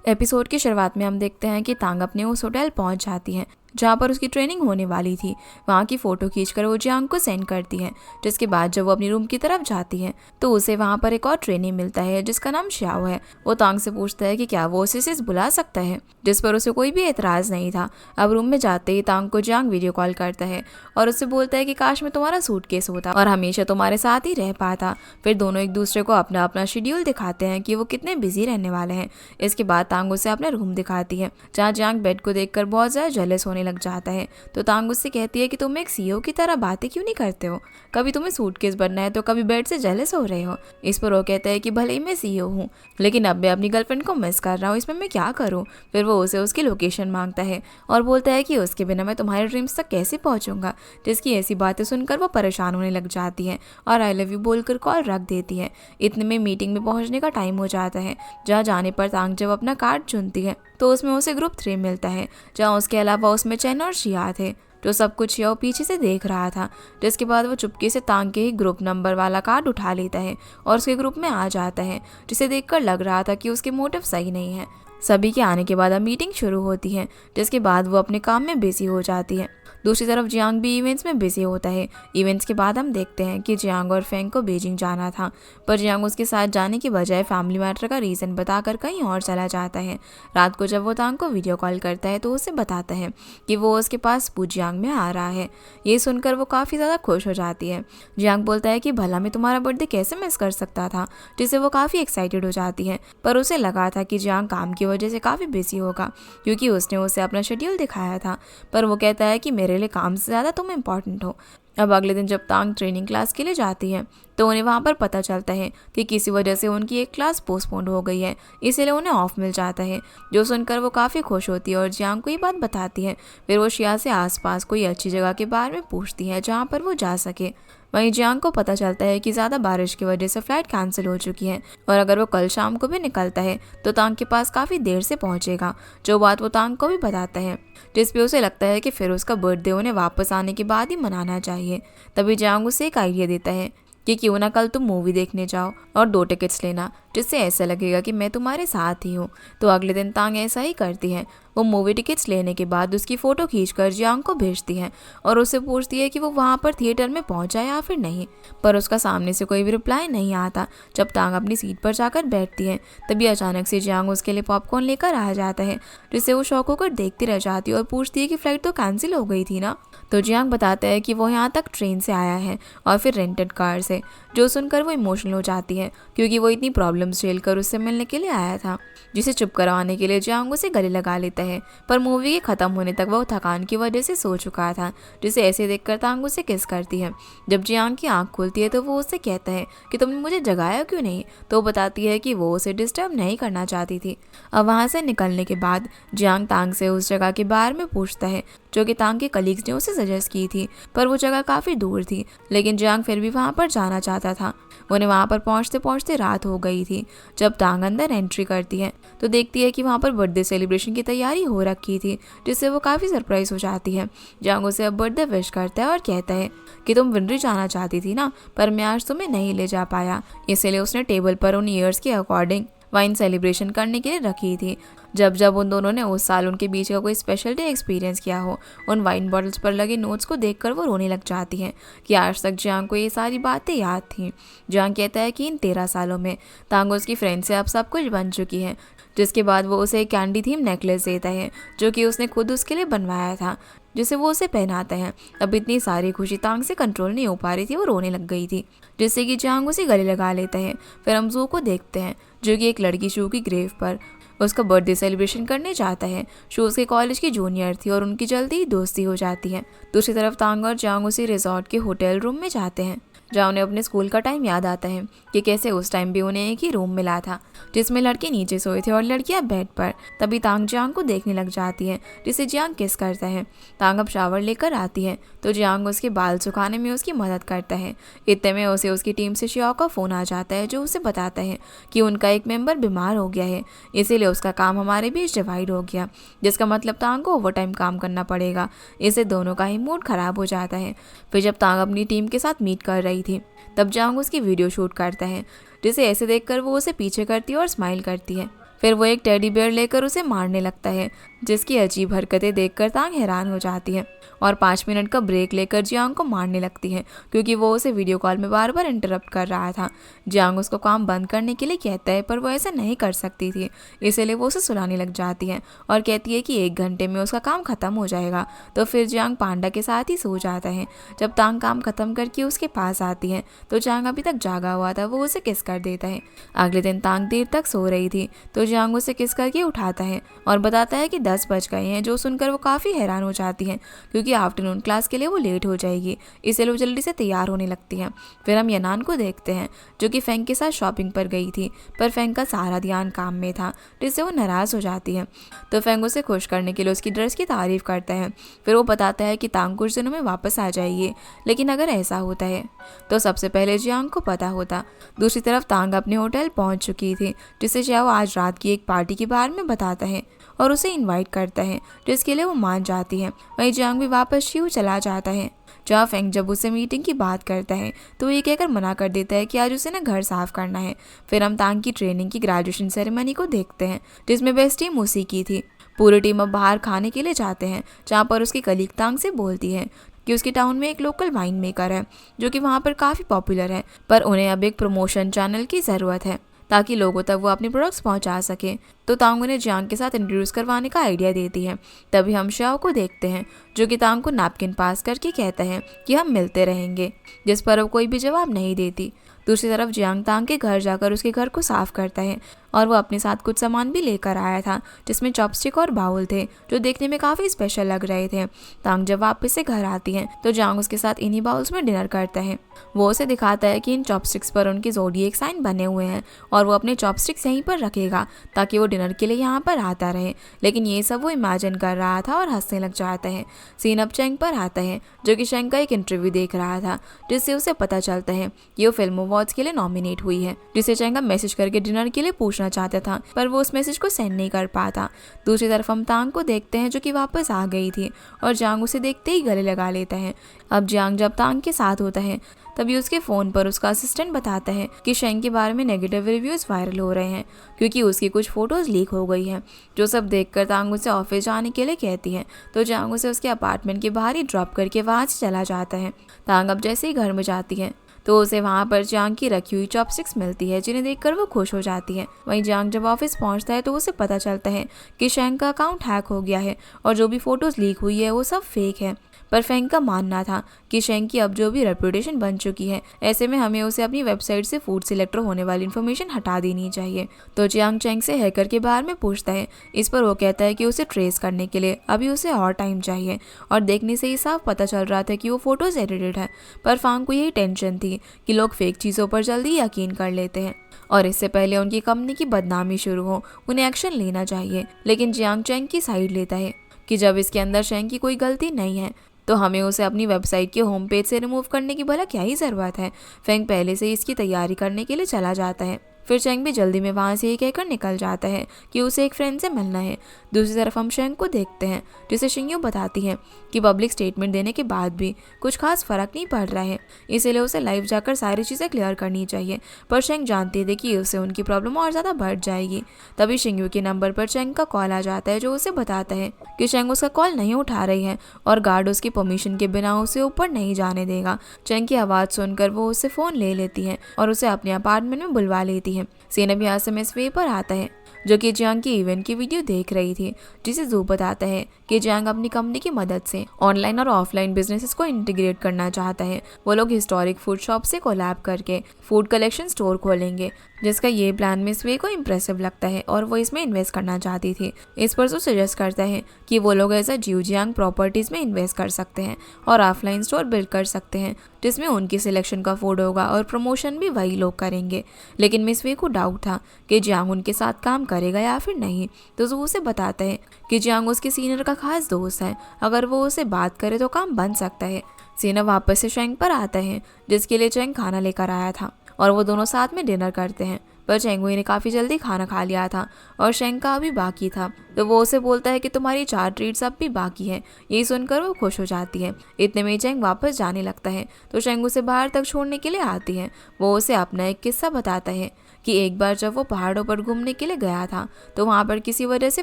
Episode की शुरुआत में हम देखते हैं कि तांग अपने उस होटल पहुंच जाती है जहाँ पर उसकी ट्रेनिंग होने वाली थी। वहाँ की फ़ोटो खींचकर वो जियांग को सेंड करती है, जिसके बाद जब वो अपनी रूम की तरफ जाती है तो उसे वहाँ पर एक और ट्रेनी मिलता है जिसका नाम श्याओ है। वो तांग से पूछता है कि क्या वो उसे बुला सकता है, जिस पर उसे कोई भी एतराज़ नहीं था। अब रूम में जाते ही तांग को जियांग वीडियो कॉल करता है और उससे बोलता है कि काश मैं तुम्हारा सूटकेस होता और हमेशा तुम्हारे साथ ही रह पाता। फिर दोनों एक दूसरे को अपना अपना शेड्यूल दिखाते हैं कि वो कितने बिजी रहने वाले हैं। इसके बाद तांग उसे अपना रूम दिखाती है जहाँ जियांग बेड को देखकर बहुत ज़्यादा जेलस होने लग जाता है। तो तांग उससे कहती है कि तुम एक सीईओ की तरह बातें क्यों नहीं करते हो, कभी तुम्हें सूटकेस बनना है तो कभी बेड से जेलस हो रहे हो। इस पर वो कहता है कि भले ही मैं सीईओ हूँ लेकिन अब मैं अपनी गर्लफ्रेंड को मिस कर रहा हूँ, इसमें मैं क्या करूँ। फिर वो उसे उसकी लोकेशन मांगता है और बोलता है कि उसके बिना मैं तुम्हारे ड्रीम्स तक कैसे पहुँचूंगा। जिसकी ऐसी बातें सुनकर वो परेशान होने लग जाती है और आई लव यू बोलकर कॉल रख देती है। इतने में मीटिंग में पहुँचने का टाइम हो जाता है, जहाँ जाने पर तांग जब अपना कार्ड चुनती है तो उसमें उसे ग्रुप 3 मिलता है, जहाँ उसके अलावा उसमें चेन और शिया थे। जो सब कुछ शिया पीछे से देख रहा था। जिसके बाद वो चुपके से तांग के ही ग्रुप नंबर वाला कार्ड उठा लेता है और उसके ग्रुप में आ जाता है, जिसे देखकर लग रहा था कि उसके मोटिव सही नहीं है। सभी के आने के बाद अब मीटिंग शुरू होती है, जिसके बाद वो अपने काम में बिजी हो जाती है। दूसरी तरफ जियांग भी इवेंट्स में बिजी होता है। इवेंट्स के बाद हम देखते हैं कि जियांग और फेंग को बीजिंग जाना था, पर जियांग उसके साथ जाने की बजाय फैमिली मैटर का रीज़न बताकर कहीं और चला जाता है। रात को जब वो तांग को वीडियो कॉल करता है तो उसे बताता है कि वो उसके पास जियांग में आ रहा है। ये सुनकर वो काफ़ी ज़्यादा खुश हो जाती है। जियांग बोलता है कि भला मैं तुम्हारा बर्थडे कैसे मिस कर सकता था, जिससे वो काफ़ी एक्साइटेड हो जाती है। पर उसे लगा था कि जियांग काम की वजह से काफ़ी बिजी होगा, क्योंकि उसने उसे अपना शेड्यूल दिखाया था। पर वो कहता है कि मेरे लिए काम से ज़्यादा तुम इम्पॉर्टेंट हो। अब अगले दिन जब तांग ट्रेनिंग क्लास के लिए जाती है तो उन्हें वहाँ पर पता चलता है कि किसी वजह से उनकी एक क्लास पोस्टपोन्ड हो गई है, इसीलिए उन्हें ऑफ मिल जाता है। जो सुनकर वो काफ़ी खुश होती है और जियांग को ये बात बताती है। फिर वो शिया से आसपास कोई अच्छी जगह के बारे में पूछती है जहाँ पर वो जा सके। वहीं जियांग को पता चलता है कि ज़्यादा बारिश की वजह से फ्लाइट कैंसिल हो चुकी है और अगर वो कल शाम को भी निकलता है तो तांग के पास काफ़ी देर से पहुँचेगा। जो बात वो तांग को भी बताता है, जिस पे उसे लगता है कि फिर उसका बर्थडे उन्हें वापस आने के बाद ही मनाना चाहिए। तभी जियांग उसे एक आइडिया देता है कि क्यों ना कल तुम मूवी देखने जाओ और 2 टिकट्स लेना, जिससे ऐसा लगेगा कि मैं तुम्हारे साथ ही हूँ। तो अगले दिन तांग ऐसा ही करती है। वो मूवी टिकट्स लेने के बाद उसकी फ़ोटो खींचकर जियांग को भेजती है और उससे पूछती है कि वो वहाँ पर थिएटर में पहुँचा या फिर नहीं, पर उसका सामने से कोई भी रिप्लाई नहीं आता। जब तांग अपनी सीट पर जाकर बैठती है तभी अचानक से जियांग उसके लिए पॉपकॉर्न लेकर आ जाता है, जिससे वो शौक होकर देखती रह जाती है और पूछती है कि फ़्लाइट तो कैंसिल हो गई थी ना। तो जियांग बताता है कि वो यहाँ तक ट्रेन से आया है और फिर रेंटेड कार से। जो सुनकर वो इमोशनल हो जाती है, क्योंकि वो इतनी प्रॉब्लम्स झेल कर उससे मिलने के लिए आया था। जिसे चुप करवाने के लिए जियांग उसे गले लगा लेता है, पर मूवी के ख़त्म होने तक वो थकान की वजह से सो चुका था। जिसे ऐसे देखकर तांग उसे किस करती है। जब जियांग की आंख खुलती है तो वो उससे कहता है कि तुमने मुझे जगाया क्यों नहीं। तो वो बताती है कि वो उसे डिस्टर्ब नहीं करना चाहती थी। अब वहाँ से निकलने के बाद जियांग तांग से उस जगह के बारे में पूछता है जो कि तांग के कलीग्स ने उसे सजेस्ट की थी, पर वो जगह काफ़ी दूर थी, लेकिन जियांग फिर भी वहाँ पर जाना चाहता था। उन्हें वहाँ पर पहुँचते पहुँचते रात हो गई थी। जब तांग अंदर एंट्री करती है तो देखती है कि वहाँ पर बर्थडे सेलिब्रेशन की तैयारी हो रखी थी, जिससे वो काफ़ी सरप्राइज हो जाती है। जियांग उसे अब बर्थडे विश करता है और कहता है कि तुम विनरी जाना चाहती थी ना, पर मैं आज तुम्हें नहीं ले जा पाया। इसलिए उसने टेबल पर उन ईयर्स के अकॉर्डिंग वाइन सेलिब्रेशन करने के लिए रखी थी। जब जब उन दोनों ने उस साल उनके बीच का कोई स्पेशल डे एक्सपीरियंस किया हो, उन वाइन बॉटल्स पर लगे नोट्स को देखकर वो रोने लग जाती हैं कि आज तक जियांग को ये सारी बातें याद थीं। जियांग कहता है कि इन 13 सालों में तांग उसकी फ्रेंड से अब सब कुछ बन चुकी है। जिसके बाद वो उसे एक कैंडी थीम नेकलेस देता है जो कि उसने खुद उसके लिए बनवाया था, जिसे वो उसे पहनाता है। अब इतनी सारी खुशी तांग से कंट्रोल नहीं हो पा रही थी, वो रोने लग गई थी, जिससे कि जियांग उसे गले लगा लेता है। फिर हम जू को देखते हैं जो कि एक लड़की शू की ग्रेव पर उसका बर्थडे सेलिब्रेशन करने जाता है। शू उसके कॉलेज की जूनियर थी और उनकी जल्दी ही दोस्ती हो जाती है। दूसरी तरफ तांग और जियांग उसी रिजॉर्ट के होटल रूम में जाते हैं, जहाँ उन्हें अपने स्कूल का टाइम याद आता है कि कैसे उस टाइम भी उन्हें एक ही रूम मिला था जिसमें लड़के नीचे सोए थे और लड़कियां बेड पर। तभी तांग जियांग को देखने लग जाती है, जिसे जियांग किस करता है। तांग अब शावर लेकर आती है तो जियांग उसके बाल सुखाने में उसकी मदद करता है। इतने में उसे उसकी टीम से शियाओ का फ़ोन आ जाता है, जो उसे बताता है कि उनका एक मेंबर बीमार हो गया है, इसीलिए उसका काम हमारे बीच डिवाइड हो गया, जिसका मतलब तांग को ओवर टाइम काम करना पड़ेगा। इससे दोनों का ही मूड खराब हो जाता है। फिर जब तांग अपनी टीम के साथ मीट कर रही थी तब जियांग उसकी वीडियो शूट करता है, जिसे ऐसे देखकर वो उसे पीछे करती है और स्माइल करती है। फिर वो एक टेडी बेयर लेकर उसे मारने लगता है, जिसकी अजीब हरकतें देखकर तांग हैरान हो जाती है और 5 मिनट का ब्रेक लेकर जियांग को मारने लगती है, क्योंकि वो उसे वीडियो कॉल में बार बार इंटरप्ट कर रहा था। जियांग उसको काम बंद करने के लिए कहता है, पर वो ऐसा नहीं कर सकती थी, इसलिए वो उसे सुलाने लग जाती है और कहती है कि 1 घंटे में उसका काम खत्म हो जाएगा। तो फिर जियांग पांडा के साथ ही सो जाता है। जब तांग काम खत्म करके उसके पास आती है तो जियांग अभी तक जागा हुआ था, वो उसे किस कर देता है। अगले दिन तांग देर तक सो रही थी तो जियांग उसे किस करके उठाता है और बताता है कि 10 बज गए हैं, जो सुनकर वो काफ़ी हैरान हो जाती है, क्योंकि आफ्टरनून क्लास के लिए वो लेट हो जाएगी, इसलिए वो जल्दी से तैयार होने लगती है। फिर हम यनान को देखते हैं, जो कि फेंग के साथ शॉपिंग पर गई थी, पर फेंग का सारा ध्यान काम में था, जिससे वो नाराज़ हो जाती है। तो फेंग उसे खुश करने के लिए उसकी ड्रेस की तारीफ करता है। फिर वो बताता है कि तांग कुछ दिनों में वापस आ जाएगी, लेकिन अगर ऐसा होता है तो सबसे पहले जियांग को पता होता। दूसरी तरफ तांग अपने होटल पहुंच चुकी थी, जिसे चाओ आज रात की एक पार्टी के बारे में बताता है और उसे इनवाइट करता है, जिसके लिए वो मान जाती है। वहीं जियांग भी वापस शिव चला जाता है। जहाँ फेंग जब उससे मीटिंग की बात करता है तो ये कहकर मना कर देता है कि आज उसे ना घर साफ करना है। फिर हम तांग की ट्रेनिंग की ग्रेजुएशन सेरेमनी को देखते हैं, जिसमें बेस्ट टीम उसी की थी। पूरी टीम अब बाहर खाने के लिए जाते हैं, जहाँ पर उसकी कलीग तांग से बोलती है कि उसके टाउन में एक लोकल वाइन मेकर है, जो कि वहाँ पर काफ़ी पॉपुलर है, पर उन्हें अब एक प्रमोशन चैनल की ज़रूरत है ताकि लोगों तक वो अपने प्रोडक्ट्स पहुंचा सके। तो तांग उन्हें जियांग के साथ इंट्रोड्यूस करवाने का आइडिया देती है। तभी हम श्याओ को देखते हैं, जो कि तांग को नैपकिन पास करके कहता है कि हम मिलते रहेंगे, जिस पर वो कोई भी जवाब नहीं देती। दूसरी तरफ जियांग तांग के घर जाकर उसके घर को साफ करता है और वो अपने साथ कुछ सामान भी लेकर आया था, जिसमें चॉपस्टिक और बाउल थे, जो देखने में काफ़ी स्पेशल लग रहे थे। तांग जब वापस से घर आती है तो जियांग उसके साथ इन्हीं बाउल्स में डिनर करता है। वो उसे दिखाता है कि इन चॉपस्टिक्स पर उनके ज़ोडिएक साइन बने हुए हैं और वो अपने चॉपस्टिक्स यहीं पर रखेगा ताकि वो डिनर के लिए यहाँ पर आता रहे। लेकिन ये सब वो इमेजिन कर रहा था और हंसने लग जाता है। सीन अब चेंग पर आता है, जो कि चेंग का एक इंटरव्यू देख रहा था, जिससे उसे पता चलता है कि वो फिल्म अवार्ड्स के लिए नॉमिनेट हुई है, जिसे चेंग अब मैसेज करके डिनर के लिए पूछना चाहता था, पर वो उस मैसेज को सेंड नहीं कर पाता। दूसरी तरफ हम तांग को देखते हैं, जो कि वापस आ गई थी और जियांग उसे देखते ही गले लगा लेता है। अब जियांग जब तांग के साथ होता है तभी उसके फ़ोन पर उसका असिस्टेंट बताता है कि शेंग के बारे में नेगेटिव रिव्यूज़ वायरल हो रहे हैं, क्योंकि उसकी कुछ फ़ोटोज़ लीक हो गई हैं। जो सब देखकर तांग उसे ऑफिस जाने के लिए कहती है, तो जियांग उसे उसके अपार्टमेंट के बाहर ही ड्रॉप करके वहाँ से चला जाता है। तांग अब जैसे ही घर में जाती है तो उसे वहाँ पर जियांग की रखी हुई चॉपस्टिक्स मिलती है, जिन्हें देखकर वो खुश हो जाती है। वहीं जियांग जब ऑफिस पहुँचता है तो उसे पता चलता है कि शेंग का अकाउंट हैक हो गया है और जो भी फ़ोटोज़ लीक हुई है वो सब फेक है। पर फेंग का मानना था कि शेंग की अब जो भी रेपुटेशन बन चुकी है, ऐसे में हमें उसे अपनी वेबसाइट से फूड सिलेक्टर होने वाली इन्फॉर्मेशन हटा देनी चाहिए। तो जियांग चेंग से हैकर के बारे में पूछता है। इस पर वो कहता है कि उसे ट्रेस करने के लिए अभी उसे और टाइम चाहिए, और देखने से ही साफ पता चल रहा था कि वो फोटोज एडिटेड है। पर फांग को यही टेंशन थी कि लोग फेक चीज़ों पर जल्दी यकीन कर लेते हैं और इससे पहले उनकी कंपनी की बदनामी शुरू हो उन्हें एक्शन लेना चाहिए। लेकिन जियांग चेंग की साइड लेता है कि जब इसके अंदर शेंग की कोई गलती नहीं है तो हमें उसे अपनी वेबसाइट के होम पेज से रिमूव करने की भला क्या ही ज़रूरत है। फेंग पहले से ही इसकी तैयारी करने के लिए चला जाता है। फिर चेंग भी जल्दी में वहाँ से ये कहकर निकल जाता है कि उसे एक फ्रेंड से मिलना है। दूसरी तरफ हम शेंग को देखते हैं, जिसे शिंगयू बताती है कि पब्लिक स्टेटमेंट देने के बाद भी कुछ खास फर्क नहीं पड़ रहा है, इसीलिए उसे लाइव जाकर सारी चीज़ें क्लियर करनी चाहिए। पर शेंग जानती थी कि उससे उनकी प्रॉब्लम और ज़्यादा बढ़ जाएगी। तभी शिंगयू के नंबर पर चेंग का कॉल आ जाता है, जो उसे बताता है कि शेंग उसका कॉल नहीं उठा रही है और गार्ड उसकी परमिशन के बिना उसे ऊपर नहीं जाने देगा। चेंग की आवाज़ सुनकर वो उससे फ़ोन ले लेती है और उसे अपने अपार्टमेंट में बुलवा लेती है। सीन अब यहाँ से मिस वे पर आता है, जो कि जियांग की इवेंट की वीडियो देख रही थी, जिसे जू बताता है कि जियांग अपनी कंपनी की मदद से ऑनलाइन और ऑफलाइन बिजनेसेस को इंटीग्रेट करना चाहता है। वो लोग हिस्टोरिक फूड शॉप से कोलैब करके फूड कलेक्शन स्टोर खोलेंगे, जिसका ये प्लान मिस वे को इम्प्रेसिव लगता है और वो इसमें इन्वेस्ट करना चाहती थी। इस पर वो सजेस्ट करता है कि वो लोग ऐसा जियांग प्रॉपर्टीज़ में इन्वेस्ट कर सकते हैं और ऑफलाइन स्टोर बिल्ड कर सकते हैं, जिसमें उनकी सिलेक्शन का फूड होगा और प्रमोशन भी वही लोग करेंगे। लेकिन मिस वे को डाउट था कि जियांग उनके साथ काम करेगा या फिर नहीं, तो जू उसे बताता है कि जियांग उसके सीनियर का खास दोस्त है, अगर वो उसे बात करे तो काम बन सकता है। सीना वापस से शेंग पर आता है, जिसके लिए चेंग खाना लेकर आया था और वो दोनों साथ में डिनर करते हैं। पर चेंगुई ने काफ़ी जल्दी खाना खा लिया था और शेंग का अभी बाकी था, तो वो उसे बोलता है कि तुम्हारी 4 ट्रीट्स अब भी बाकी है। यही सुनकर वो खुश हो जाती है। इतने में चेंग वापस जाने लगता है तो शेंग उसे बाहर तक छोड़ने के लिए आती है। वो उसे अपना एक किस्सा बताता है कि एक बार जब वो पहाड़ों पर घूमने के लिए गया था तो वहाँ पर किसी वजह से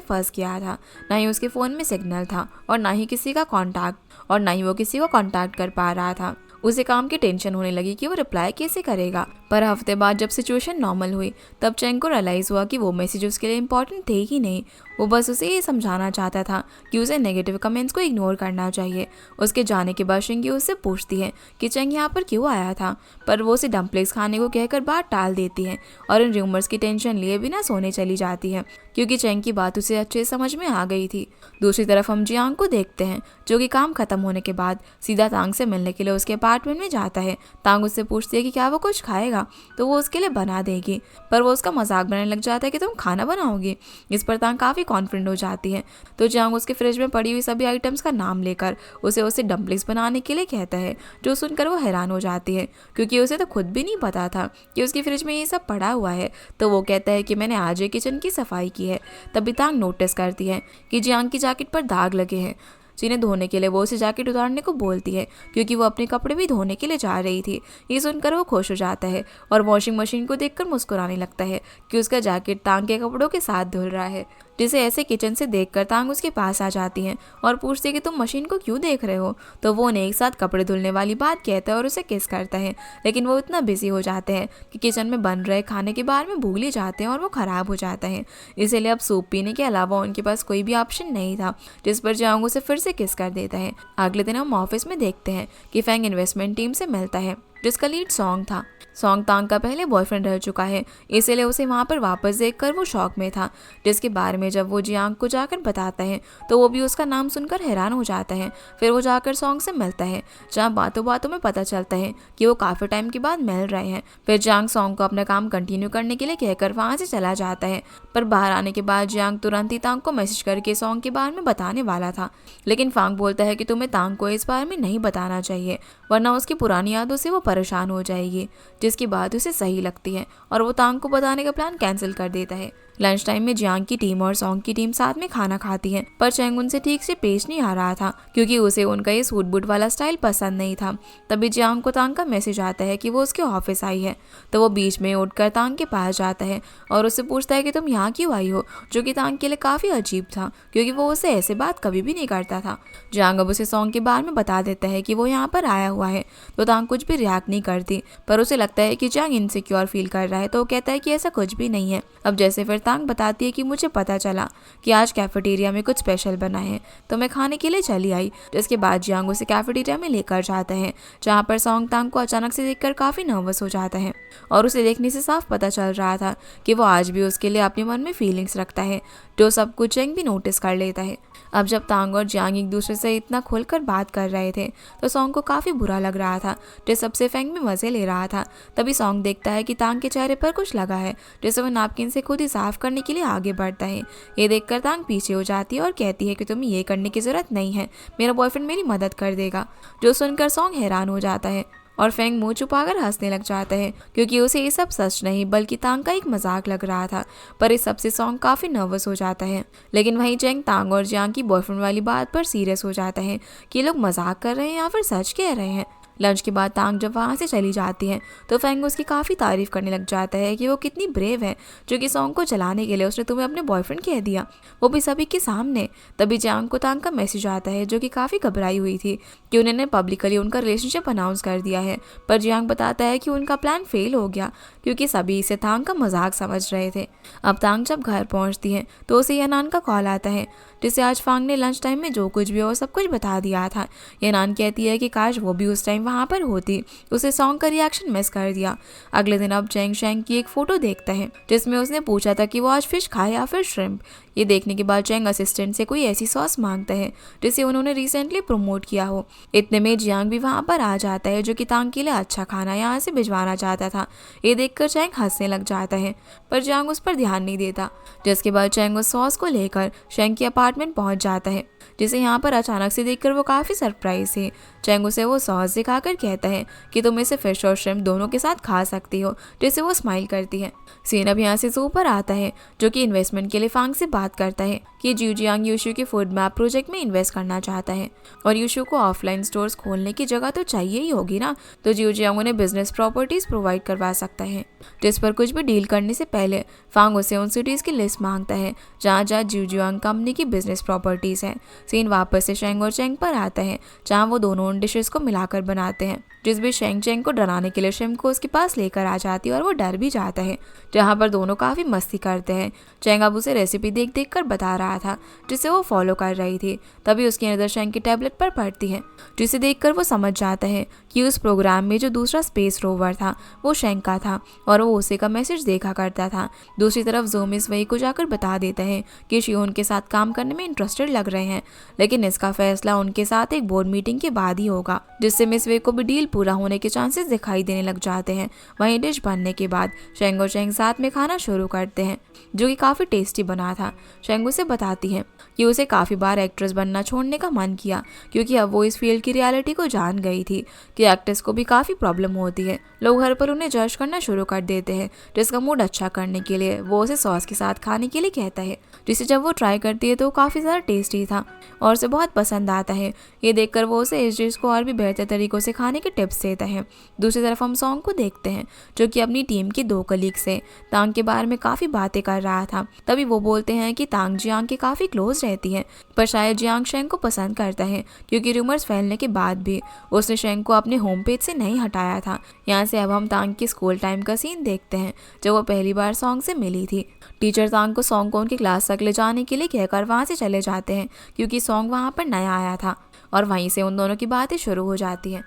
फंस गया था। ना ही उसके फ़ोन में सिग्नल था और ना ही वो किसी को कांटेक्ट कर पा रहा था। उसे काम की टेंशन होने लगी कि वो रिप्लाई कैसे करेगा। पर हफ्ते बाद जब सिचुएशन नॉर्मल हुई तब चैंग को रियलाइज़ हुआ कि वो मैसेज उसके लिए इम्पोर्टेंट थे ही नहीं। वो बस उसे ये समझाना चाहता था कि उसे नेगेटिव कमेंट्स को इग्नोर करना चाहिए। उसके जाने के बाद शिंगी उससे पूछती है कि चैंग यहाँ पर क्यों आया था, पर वो उसे डम्पलिंग्स खाने को कहकर बात टाल देती है और इन रूमर्स की टेंशन लिए बिना सोने चली जाती है, क्योंकि चैंग की बात उसे अच्छे से समझ में आ गई थी। दूसरी तरफ हम जियांग को देखते हैं, जो कि काम खत्म होने के बाद सीधा तांग से मिलने के लिए उसके अपार्टमेंट में जाता है। तांग उससे पूछती है कि क्या वो कुछ खाएगा, तो वो उसके लिए बना देगी, पर वो उसका मजाक बनाने लग जाता है कि तुम खाना बनाओगी। इस पर तांग काफ़ी कॉन्फिडेंट हो जाती है, तो जियांग उसके फ्रिज में पड़ी हुई सभी आइटम्स का नाम लेकर उसे डम्पलिंग्स बनाने के लिए कहता है, जो सुनकर वो हैरान हो जाती है, क्योंकि उसे तो खुद भी नहीं पता था कि उसकी फ्रिज में ये सब पड़ा हुआ है। तो वो कहता है कि मैंने आज ही किचन की सफाई की है। तभी तांग नोटिस करती है कि जियांग की जैकेट पर दाग लगे हैं, जिन्हें धोने के लिए वो उसे जैकेट उतारने को बोलती है, क्योंकि वो अपने कपड़े भी धोने के लिए जा रही थी। ये सुनकर वो खुश हो जाता है और वॉशिंग मशीन को देखकर मुस्कुराने लगता है कि उसका जैकेट तांग के कपड़ों के साथ धुल रहा है। जिसे ऐसे किचन से देखकर तांग उसके पास आ जाती है और पूछती है कि तुम मशीन को क्यों देख रहे हो। तो वो उन्हें एक साथ कपड़े धुलने वाली बात कहता है और उसे किस करता है, लेकिन वो इतना बिजी हो जाते हैं कि किचन में बन रहे खाने के बारे में भूल ही जाते हैं और वो खराब हो जाता है। इसीलिए अब सूप पीने के अलावा उनके पास कोई भी ऑप्शन नहीं था, जिस पर जियांग उसे फिर से किस कर देता है। अगले दिन हम ऑफिस में देखते हैं कि फैंग इन्वेस्टमेंट टीम से मिलता है, जिसका लीड सॉन्ग था। सॉन्ग तांग का पहले बॉयफ्रेंड रह चुका है, इसीलिए उसे वहाँ पर वापस देखकर वो शौक में था, जिसके बारे में जब वो जियांग को जाकर बताता है तो वो भी उसका नाम सुनकर हैरान हो जाता है। फिर वो जाकर सॉन्ग से मिलता है, जहाँ बातों बातों में पता चलता है कि वो काफ़ी टाइम के बाद मिल रहे हैं। फिर जियांग सॉन्ग को अपना काम कंटिन्यू करने के लिए कहकर वहाँ से चला जाता है, पर बाहर आने के बाद जियांग तुरंत ही तांग को मैसेज करके सॉन्ग के बारे में बताने वाला था, लेकिन फांग बोलता है कि तुम्हें तांग को इस बारे में नहीं बताना चाहिए, वरना उसकी पुरानी यादों से वो परेशान हो जाएगी। जिसकी बात उसे सही लगती है और वो तांग को बताने का प्लान कैंसिल कर देता है। लंच टाइम में जियांग की टीम और सॉन्ग की टीम साथ में खाना खाती है, पर चैंग उनसे ठीक से पेश नहीं आ रहा था, क्योंकि उसे उनका ये सूट बूट वाला स्टाइल पसंद नहीं था। तभी जियांग को तांग का मैसेज आता है कि वो उसके ऑफिस आई है, तो वो बीच में उठकर तांग के पास जाता है और उससे पूछता है कि तुम यहाँ क्यों आई हो, जो कि तांग के लिए काफ़ी अजीब था, क्योंकि वो उससे ऐसे बात कभी भी नहीं करता था। जियांग अब उसे सॉन्ग के बारे में बता देता है कि वो यहाँ पर आया हुआ है, तो तांग कुछ भी रिएक्ट नहीं करती, पर उसे लगता है कि जियांग इनसिक्योर फील कर रहा है, तो वो कहता है कि ऐसा कुछ भी नहीं है। अब जैसे फिर तांग बताती है कि मुझे पता चला कि आज कैफेटेरिया में कुछ स्पेशल बना है, तो मैं खाने के लिए चली आई। जिसके बाद जियांग उसे कैफेटेरिया में लेकर जाता है, जहाँ पर सॉन्ग तांग को अचानक से देखकर काफ़ी नर्वस हो जाता है, और उसे देखने से साफ पता चल रहा था कि वो आज भी उसके लिए अपने मन में फीलिंग्स रखता है, जो सब कुछ चैंग भी नोटिस कर लेता है। अब जब तांग और जियांग एक दूसरे से इतना खुलकर बात कर रहे थे तो सॉन्ग को काफ़ी बुरा लग रहा था, जो सबसे फैंग में मज़े ले रहा था। तभी सॉन्ग देखता है कि तांग के चेहरे पर कुछ लगा है, जिसे वो नैपकिन से खुद ही साफ करने के लिए आगे बढ़ता है। ये देखकर तांग पीछे हो जाती है और कहती है कि तुम्हें ये करने की ज़रूरत नहीं है, मेरा बॉयफ्रेंड मेरी मदद कर देगा। जो सुनकर सॉन्ग हैरान हो जाता है और फैंग मुंह छुपाकर हंसने लग जाता है, क्योंकि उसे ये सब सच नहीं बल्कि तांग का एक मजाक लग रहा था। पर इस सबसे सॉन्ग काफ़ी नर्वस हो जाता है, लेकिन वहीं चैंग तांग और जियांग की बॉयफ्रेंड वाली बात पर सीरियस हो जाता है कि लोग मजाक कर रहे हैं या फिर सच कह रहे हैं। लंच के बाद तांग जब वहाँ से चली जाती है तो फैंग उसकी काफ़ी तारीफ करने लग जाता है कि वो कितनी ब्रेव है, जो कि सॉन्ग को चलाने के लिए उसने तुम्हें अपने बॉयफ्रेंड कह दिया, वो भी सभी के सामने। तभी जियांग को तांग का मैसेज आता है, जो कि काफ़ी घबराई हुई थी कि उन्होंने पब्लिकली उनका रिलेशनशिप अनाउंस कर दिया है। पर जियांग बताता है कि उनका प्लान फेल हो गया, क्योंकि सभी इसे तांग का मजाक समझ रहे थे। अब तांग जब घर पहुँचती है तो उसे यनान का कॉल आता है, जिसे आज फांग ने लंच टाइम में जो कुछ भी हो सब कुछ बता दिया था। यनान कहती है कि काश वो भी उस टाइम वहाँ पर होती, उसे सॉन्ग का रिएक्शन मिस कर दिया। अगले दिन अब चैंग शैंग की एक फोटो देखता है, जिसमें उसने पूछा था कि वो आज फिश खाए या फिर श्रिम्प। ये देखने के बाद चैंग असिस्टेंट से कोई ऐसी सॉस मांगता है जिसे उन्होंने रिसेंटली प्रमोट किया हो। इतने में जियांग भी वहाँ पर आ जाता है, जो कि तांग के लिए अच्छा खाना यहाँ से भिजवाना चाहता था। ये देखकर चैंग हंसने लग जाता है, पर जियांग उस पर ध्यान नहीं देता। जिसके बाद चैंग उस सॉस को लेकर शैंग के अपार्टमेंट पहुँच जाता है। जिसे यहाँ पर अचानक से देखकर वो काफ़ी सरप्राइज है। चैंग उसे वो सॉस दिखाकर कहता है कि तुम इसे फिश और श्रिम्प दोनों के साथ खा सकती हो, जिसे वो स्माइल करती है। सीन अब यहाँ से ज़ू पर आता है जो कि इन्वेस्टमेंट के लिए फांग से बात करता है कि जियांग यूशु के फूड मैप प्रोजेक्ट में इन्वेस्ट करना चाहता है और यूशु को ऑफलाइन स्टोर्स खोलने की जगह तो चाहिए ही होगी ना, तो जियांग उन्हें बिजनेस प्रॉपर्टीज प्रोवाइड करवा सकता है। जिस पर कुछ भी डील करने से पहले फांग उसे उन सिटीज की लिस्ट मांगता है जहाँ जियांग कंपनी की बिजनेस प्रॉपर्टीज है। सीन वापस से शेंग और चेंग पर आता है जहाँ वो दोनों उन डिशेस को मिलाकर बनाते हैं, जिस भी शेंग चेंग को डराने के लिए शिम्प को उसके पास लेकर आ जाती है और वो डर भी जाता है, जहाँ पर दोनों काफ़ी मस्ती करते हैं। चेंग अब उसे रेसिपी देख देख कर बता रहा था जिसे वो फॉलो कर रही थी। तभी उसकी नज़र शेंग की टैबलेट पर पड़ती है, जिसे देखकर वो समझ जाता है कि उस प्रोग्राम में जो दूसरा स्पेस रोवर था वो शेंग का था और वो उसे का मैसेज देखा करता था। दूसरी तरफ ज़ू मिस वेई को जाकर बता देता है कि शियोन के साथ काम करने में इंटरेस्टेड लग रहे हैं, लेकिन इसका फैसला उनके साथ एक बोर्ड मीटिंग के बाद ही होगा, जिससे मिस वेई को भी डील पूरा होने के चांसेस दिखाई देने लग जाते हैं। वहीं डिश बनने के बाद शेंग और चेंग साथ में खाना शुरू करते हैं जो कि काफ़ी टेस्टी बना था। शेंग उसे बताती है कि उसे काफ़ी बार एक्ट्रेस बनना छोड़ने का मन किया क्योंकि अब वो इस फील्ड की रियलिटी को जान गई थी कि एक्ट्रेस को भी काफ़ी प्रॉब्लम होती है। लोग घर पर उन्हें जज करना शुरू कर देते हैं, जिसका मूड अच्छा करने के लिए वो उसे सॉस के साथ खाने के लिए कहता है, जिसे जब वो ट्राई करती है तो काफ़ी ज़्यादा टेस्टी था और उसे बहुत पसंद आता है। ये देखकर वो उसे इस डिश को और भी बेहतर तरीक़ों से खाने के टिप्स देता है। दूसरी तरफ हम सॉन्ग को देखते हैं जो कि अपनी टीम के 2 कलीग से तांग के बारे में काफ़ी बातें कर रहा था। तभी वो बोलते हैं कि तांग जियांग के काफ़ी क्लोज रहती है, पर शायद जियांग शेंग को पसंद करता है क्योंकि रूमर्स फैलने के बाद भी उसने शेंग को अपने होम पेज से नहीं हटाया था। यहाँ से अब हम तांग के स्कूल टाइम का सीन देखते हैं जब वो पहली बार सॉन्ग से मिली थी। टीचर तांग को सॉन्ग को उनकी क्लास तक ले जाने के लिए कहकर वहाँ से चले जाते हैं क्योंकि सॉन्ग वहाँ पर नया आया था और वहीं से उन दोनों की बातें शुरू हो जाती हैं।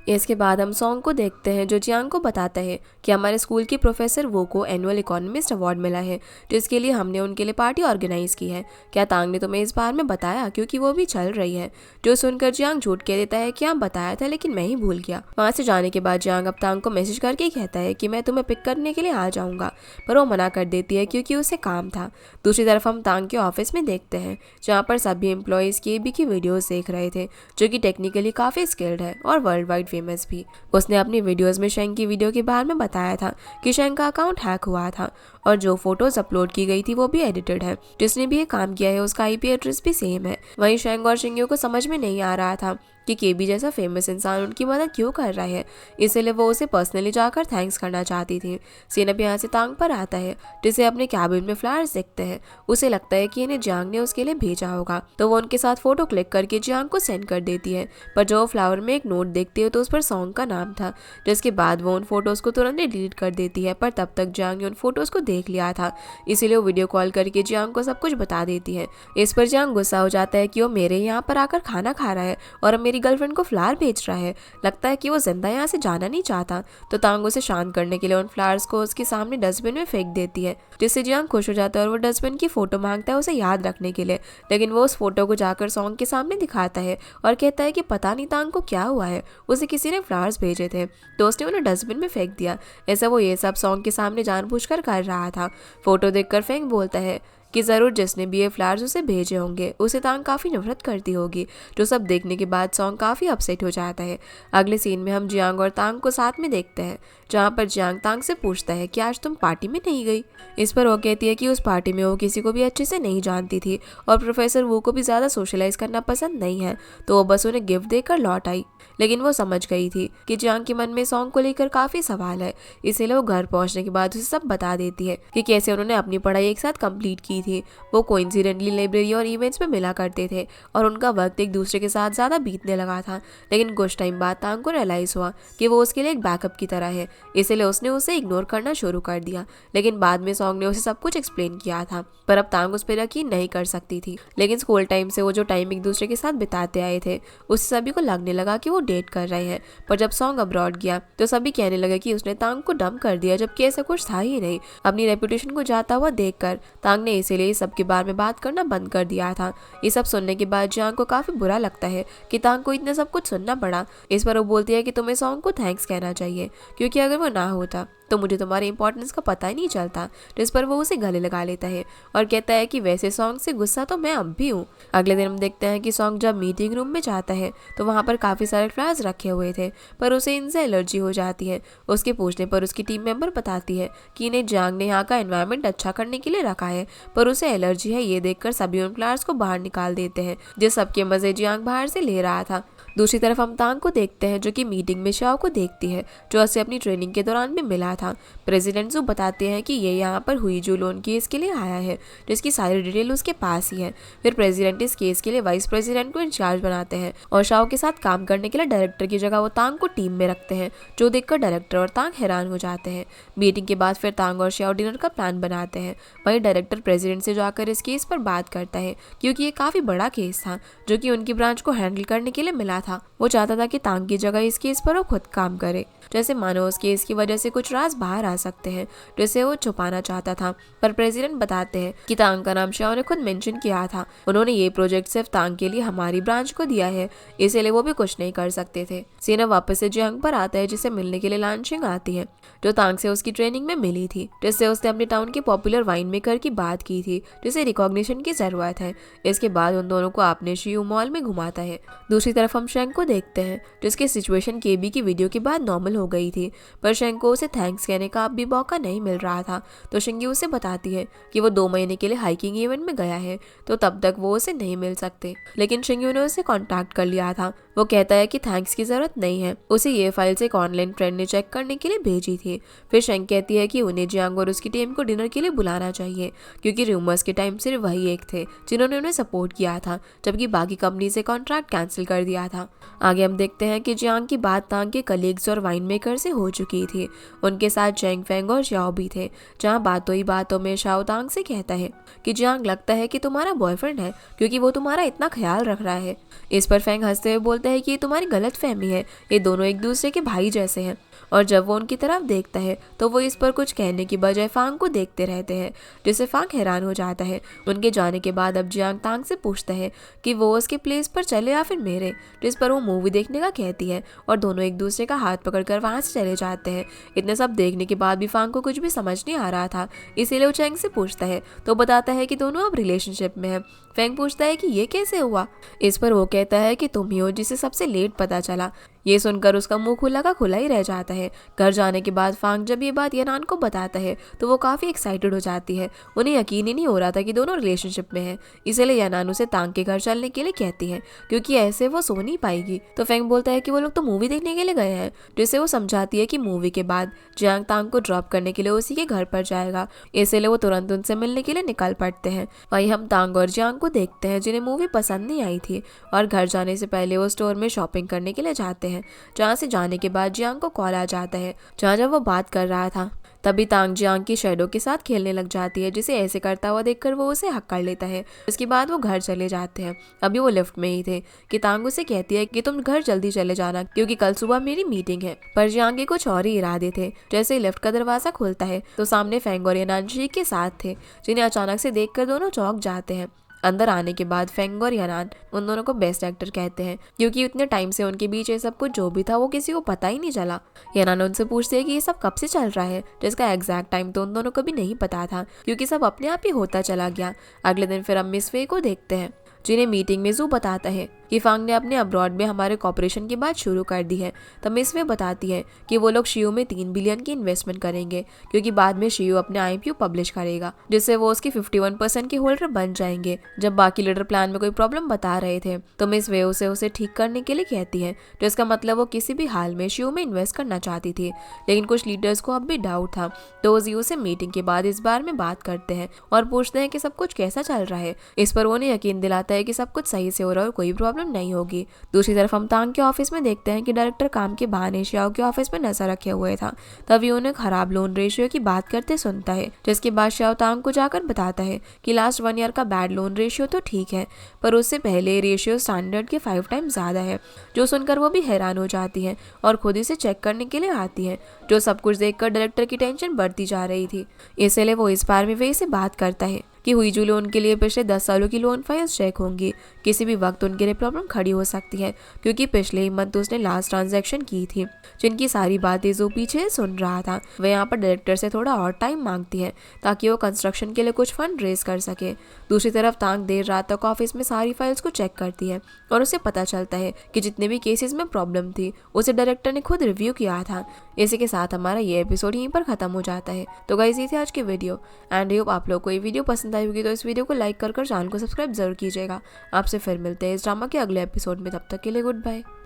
इसके बाद हम सॉन्ग को देखते हैं जो जियांग को बताता है कि हमारे स्कूल की प्रोफेसर वो को एनुअल इकोनॉमिस्ट अवार्ड मिला है, जिसके लिए हमने उनके लिए पार्टी ऑर्गेनाइज की है। क्या तांग ने तुम्हें इस बार में बताया, क्योंकि वो भी चल रही है। जो सुनकर जियांग झूठ कह देता है कि हाँ बताया था लेकिन मैं ही भूल गया। वहाँ से जाने के बाद जियांग अब तांग को मैसेज करके कहता है कि मैं तुम्हें पिक करने के लिए आ जाऊँगा, पर वो मना कर देती है क्योंकि उसे काम था। दूसरी तरफ हम तांग के ऑफिस में देखते हैं जहाँ पर सभी एम्प्लॉयज़ केबी की वीडियोज़ देख रहे थे जो कि टेक्निकली काफ़ी स्किल्ड है और वर्ल्ड वाइड फेमस भी। उसने अपनी वीडियोस में शेंग की वीडियो के बारे में बताया था कि शेंग का अकाउंट हैक हुआ था और जो फोटोज अपलोड की गई थी वो भी एडिटेड है। जिसने भी ये काम किया है उसका IP एड्रेस भी सेम है। वहीं शेंग और शिंग्यो को समझ में नहीं आ रहा था कि केबी जैसा फेमस इंसान उनकी मदद क्यों कर रहा है, इसलिए वो उसे पर्सनली जाकर थैंक्स करना चाहती थी। सीन अब यहाँ से तांग पर आता है जिसे अपने कैबिन में फ्लावर्स दिखते हैं। उसे लगता है कि इन्हें जियांग ने उसके लिए भेजा होगा, तो वो उनके साथ फोटो क्लिक करके जियांग को सेंड कर देती है। पर जो फ्लावर में एक नोट देखती है तो उस पर सॉन्ग का नाम था, जिसके बाद वो उन फोटोज़ को तुरंत डिलीट कर देती है। पर तब तक जियांग ने उन फोटोज़ को देख लिया था, इसीलिए वो वीडियो कॉल करके जियांग को सब कुछ बता देती है। इस पर जियांग गुस्सा हो जाता है कि वो मेरे यहाँ पर आकर खाना खा रहा है और अब मेरी गर्लफ्रेंड को फ्लावर भेज रहा है। लगता है कि वो जिंदा यहाँ से जाना नहीं चाहता, तो तांग उसे शांत करने के लिए उन फ्लावर्स को उसके सामने डस्टबिन में फेंक देती है, जिससे जियांग खुश हो जाता है और वो डस्टबिन की फोटो मांगता है उसे याद रखने के लिए। लेकिन वो उस फोटो को जाकर सॉन्ग के सामने दिखाता है और कहता है कि पता नहीं तांग को क्या हुआ है, उसे किसी ने फ्लावर्स भेजे थे तो उसने उन्हें डस्टबिन में फेंक दिया। ऐसा वो ये सब सॉन्ग के सामने जानबूझकर कर रहा था। फोटो देखकर फेंग बोलता है कि ज़रूर जिसने भी ये फ्लावर्स उसे भेजे होंगे उसे तांग काफ़ी नफरत करती होगी। जो सब देखने के बाद सॉन्ग काफ़ी अपसेट हो जाता है। अगले सीन में हम जियांग और तांग को साथ में देखते हैं जहाँ पर जियांग तांग से पूछता है कि आज तुम पार्टी में नहीं गई। इस पर वो कहती है कि उस पार्टी में वो किसी को भी अच्छे से नहीं जानती थी और प्रोफेसर वो को भी ज़्यादा सोशलाइज करना पसंद नहीं है, तो वो बस उन्हें गिफ्ट देकर लौट आई। लेकिन वो समझ गई थी कि जियांग के मन में सॉन्ग को लेकर काफ़ी सवाल है, इसीलिए वो घर पहुँचने के बाद उसे सब बता देती है कि कैसे उन्होंने अपनी पढ़ाई एक साथ कंप्लीट की थी। वो कोइंसिडेंटली लाइब्रेरी और इवेंट्स में मिला करते थे और उनका वक्त एक दूसरे के साथ ज़्यादा बीतने लगा था। लेकिन कुछ टाइम बाद तांग को रियलाइज़ हुआ कि वो उसके लिए एक बैकअप की तरह है, इसलिए उसने उसे इग्नोर करना शुरू कर दिया। लेकिन बाद में सॉन्ग ने उसे सब कुछ एक्सप्लेन किया था, पर अब तांग उस पर यकीन नहीं कर सकती थी। लेकिन स्कूल टाइम से वो जो टाइम एक दूसरे के साथ बिताते आए थे उससे सभी को लगने लगा कि वो डेट कर रहे हैं। पर जब सॉन्ग अब्रॉड गया तो सभी कहने लगे कि उसने तांग को डंप कर दिया, जबकि ऐसा कुछ था ही नहीं। अपनी रेपुटेशन को जाता हुआ देखकर तांग ने इसीलिए सब के बारे में बात करना बंद कर दिया था। ये सब सुनने के बाद जियांग को काफी बुरा लगता है कि तांग को इतना सब कुछ सुनना पड़ा। इस पर वो बोलती है कि तुम्हें सॉन्ग को थैंक्स कहना चाहिए, क्योंकि अगर वो ना होता तो मुझे तुम्हारे इंपॉर्टेंस का पता ही नहीं चलता। जिस पर वो उसे गले लगा लेता है और कहता है कि वैसे सॉन्ग से गुस्सा तो मैं अब भी हूँ। अगले दिन हम देखते हैं कि सॉन्ग जब मीटिंग रूम में जाता है तो वहाँ पर काफ़ी सारे फ्लावर्स रखे हुए थे, पर उसे इनसे एलर्जी हो जाती है। उसके पूछने पर उसकी टीम मेंबर बताती है कि इन्हें जियांग ने यहाँ का एनवायरनमेंट अच्छा करने के लिए रखा है, पर उसे एलर्जी है। ये देखकर सभी उन फ्लावर्स को बाहर निकाल देते हैं, जिस सबके मजे जियांग बाहर से ले रहा था। दूसरी तरफ हम तांग को देखते हैं जो कि मीटिंग में शाओ को देखती है, जो उसे अपनी ट्रेनिंग के दौरान भी मिला था। प्रेसिडेंट जू बताते हैं कि ये यहाँ पर हुई जो लोन केस के लिए आया है, जिसकी सारी डिटेल उसके पास ही है। फिर प्रेसिडेंट इस केस के लिए वाइस प्रेसिडेंट को इंचार्ज बनाते हैं और शाओ के साथ काम करने के लिए डायरेक्टर की जगह वो तांग को टीम में रखते हैं, जो देखकर डायरेक्टर और तांग हैरान हो जाते हैं। मीटिंग के बाद फिर तांग और शाओ डिनर का प्लान बनाते हैं। वहीं डायरेक्टर प्रेसिडेंट से जाकर इस केस पर बात करता है, क्योंकि ये काफ़ी बड़ा केस था जो कि उनकी ब्रांच को हैंडल करने के लिए मिला था। वो चाहता था कि तांग की जगह इस केस पर वो खुद काम करे, जैसे मानो उस केस की वजह से कुछ राज बाहर आ सकते हैं जिसे वो छुपाना चाहता था। पर प्रेसिडेंट बताते हैं कि तांग का नाम शाओ ने खुद मेंशन किया था। उन्होंने ये प्रोजेक्ट सिर्फ तांग के लिए हमारी ब्रांच को दिया है, इसीलिए वो भी कुछ नहीं कर सकते थे। सीना वापस से जियांग पर आता है, जिसे मिलने के लिए लानशिंग आती है, जो तांग से उसकी ट्रेनिंग में मिली थी, जिससे उसने अपने टाउन के पॉपुलर वाइन मेकर की बात की थी, जिसे रिकॉग्निशन की जरूरत है। इसके बाद उन दोनों को अपने शियू मॉल में घुमाता है। दूसरी तरफ हम शेंग को देखते हैं, जिसकी सिचुएशन केबी की वीडियो के बाद नॉर्मल हो गई थी, पर शेंग को उसे थैंक्स कहने का अब भी मौका नहीं मिल रहा था। तो शिंगी उसे बताती है कि वो 2 महीने के लिए हाइकिंग इवेंट में गया है, तो तब तक वो उसे नहीं मिल सकते। लेकिन शिंगी ने उसे कांटेक्ट कर लिया था। वो कहता है कि थैंक्स की जरूरत नहीं है, उसे ये फाइल्स एक ऑनलाइन फ्रेंड ने चेक करने के लिए भेजी थी। फिर शेंग कहती है कि उन्हें जियांग और उसकी टीम को डिनर के लिए बुलाना चाहिए, क्योंकि रूमर्स के टाइम सिर्फ वही एक थे जिन्होंने उन्हें सपोर्ट किया था, जबकि बाकी कंपनी से कॉन्ट्रैक्ट कैंसिल कर दिया था। आगे हम देखते हैं कि जियांग की बात तांग के कलीग्स और वाइन मेकर से हो चुकी थी। उनके साथ चेंग फेंग और शाओ भी थे, जहाँ बातों ही बातों में शाओ तांग से कहता है कि जियांग लगता है कि तुम्हारा बॉयफ्रेंड है, क्योंकि वो तुम्हारा इतना ख्याल रख रहा है। इस पर फेंग हंसते हुए बोलता है कि ये तुम्हारी गलत फहमी है, ये दोनों एक दूसरे के भाई जैसे हैं। और जब वो उनकी तरफ देखता है तो वो इस पर कुछ कहने की बजाय फांग को देखते रहते हैं, जिससे फांग हैरान हो जाता है। उनके जाने के बाद अब जियांग तांग से पूछता है कि वो उसके प्लेस पर चले या फिर मेरे, जिस पर वो मूवी देखने का कहती है और दोनों एक दूसरे का हाथ पकड़कर वहां से चले जाते हैं। इतने सब देखने के बाद भी फांग को कुछ भी समझ नहीं आ रहा था, इसीलिए वो चेंग से पूछता है तो बताता है कि दोनों अब रिलेशनशिप में है। फेंग पूछता है कि ये कैसे हुआ। इस पर वो कहता है कि तुम ही हो जिसे सबसे लेट पता चला। ये सुनकर उसका मुंह खुला का खुला ही रह जाता है। घर जाने के बाद फांग जब ये बात यानान को बताता है तो वो काफ़ी एक्साइटेड हो जाती है। उन्हें यकीन ही नहीं हो रहा था कि दोनों रिलेशनशिप में हैं, इसीलिए यानान उसे तांग के घर चलने के लिए कहती है, क्योंकि ऐसे वो सो नहीं पाएगी। तो फेंग बोलता है कि वो लोग तो मूवी देखने के लिए गए हैं, जिससे वो समझाती है कि मूवी के बाद जियांग तांग को ड्रॉप करने के लिए उसी के घर पर जाएगा, इसीलिए वो तुरंत उनसे मिलने के लिए निकल पड़ते हैं। वहीं हम तांग और जियांग को देखते हैं, जिन्हें मूवी पसंद नहीं आई थी और घर जाने से पहले वो स्टोर में शॉपिंग करने के लिए जाते हैं। जहाँ से जाने के बाद जियांग को कॉल आ जाता है, जहाँ जब वो बात कर रहा था तभी तांग जियांग की शैडो के साथ खेलने लग जाती है, जिसे ऐसे करता हुआ देखकर वो उसे हक कर लेता है। उसके बाद वो घर चले जाते हैं। अभी वो लिफ्ट में ही थे कि तांग उसे कहती है कि तुम घर जल्दी चले जाना, क्योंकि कल सुबह मेरी मीटिंग है। पर जियांग के कुछ और ही इरादे थे। जैसे ही लिफ्ट का दरवाजा खुलता है तो सामने फेंग और यानान शीक के साथ थे, जिन्हें अचानक से देखकर दोनों चौंक जाते हैं। अंदर आने के बाद फेंग और यानान उन दोनों को बेस्ट एक्टर कहते हैं, क्योंकि इतने टाइम से उनके बीच ये सब कुछ जो भी था वो किसी को पता ही नहीं चला। यानान उनसे पूछते हैं कि ये सब कब से चल रहा है, जिसका एग्जैक्ट टाइम तो उन दोनों को भी नहीं पता था, क्योंकि सब अपने आप ही होता चला गया। अगले दिन फिर हम मिस वे को देखते हैं, जिन्हें मीटिंग में जू बताता है कि फांग ने अपने अब्रॉड में हमारे कॉपरेशन की बात शुरू कर दी है। तब मिस वे बताती है कि वो लोग शियू में 3 बिलियन की इन्वेस्टमेंट करेंगे, क्योंकि बाद में शियू अपने आईपीओ पब्लिश करेगा, जिससे वो उसकी 51% के होल्डर बन जाएंगे। जब बाकी लीडर प्लान में कोई प्रॉब्लम बता रहे थे तो मिस वे उसे ठीक करने के लिए कहती है, जिसका मतलब वो किसी भी हाल में शियू में इन्वेस्ट करना चाहती थी। लेकिन कुछ लीडर्स को अब भी डाउट था, तो वो जियो से मीटिंग के बाद इस बारे में बात करते हैं और पूछते हैं कि सब कुछ कैसा चल रहा है। इस पर वो उन्हें यकीन दिलाता है कि सब कुछ सही से हो रहा है और कोई प्रॉब्लम नहीं होगी। दूसरी तरफ हम तांग के ऑफिस में देखते हैं कि डायरेक्टर काम के बहाने शाओ के ऑफिस में नजर रखे हुए था। तभी उन्हें खराब लोन रेशियो की बात करते सुनता है, जिसके बाद शाओ तांग को जाकर बताता है कि लास्ट 1 ईयर का बैड लोन रेशियो तो ठीक है, पर उससे पहले रेशियो स्टैंडर्ड के 5 टाइम ज्यादा है। जो सुनकर वो भी हैरान हो जाती है और खुद इसे चेक करने के लिए आती है। जो सब कुछ देखकर डायरेक्टर की टेंशन बढ़ती जा रही थी, इसलिए वो इस बार में वे से बात करता है कि हुई जो लोन के लिए पिछले 10 सालों की लोन फाइल्स चेक होंगी। किसी भी वक्त उनके लिए प्रॉब्लम खड़ी हो सकती है क्योंकि पिछले ही मंथ उसने लास्ट ट्रांजैक्शन की थी। जिनकी सारी बातें जो पीछे सुन रहा था वह यहाँ पर डायरेक्टर से थोड़ा और टाइम मांगती है ताकि वो कंस्ट्रक्शन के लिए कुछ फंड रेज कर सके। दूसरी तरफ तांग देर रात तक ऑफिस में सारी फाइल्स को चेक करती है और उसे पता चलता है कि जितने भी केसेस में प्रॉब्लम थी उसे डायरेक्टर ने खुद रिव्यू किया था। इसी के साथ हमारा ये एपिसोड यहीं पर खत्म हो जाता है। तो गाइस ये थी आज की वीडियो एंड होप आप लोग को ये वीडियो पसंद आई होगी। तो इस वीडियो को लाइक कर चैनल को सब्सक्राइब जरूर कीजिएगा। आपसे फिर मिलते हैं इस ड्रामा के अगले एपिसोड में, तब तक के लिए गुड बाय।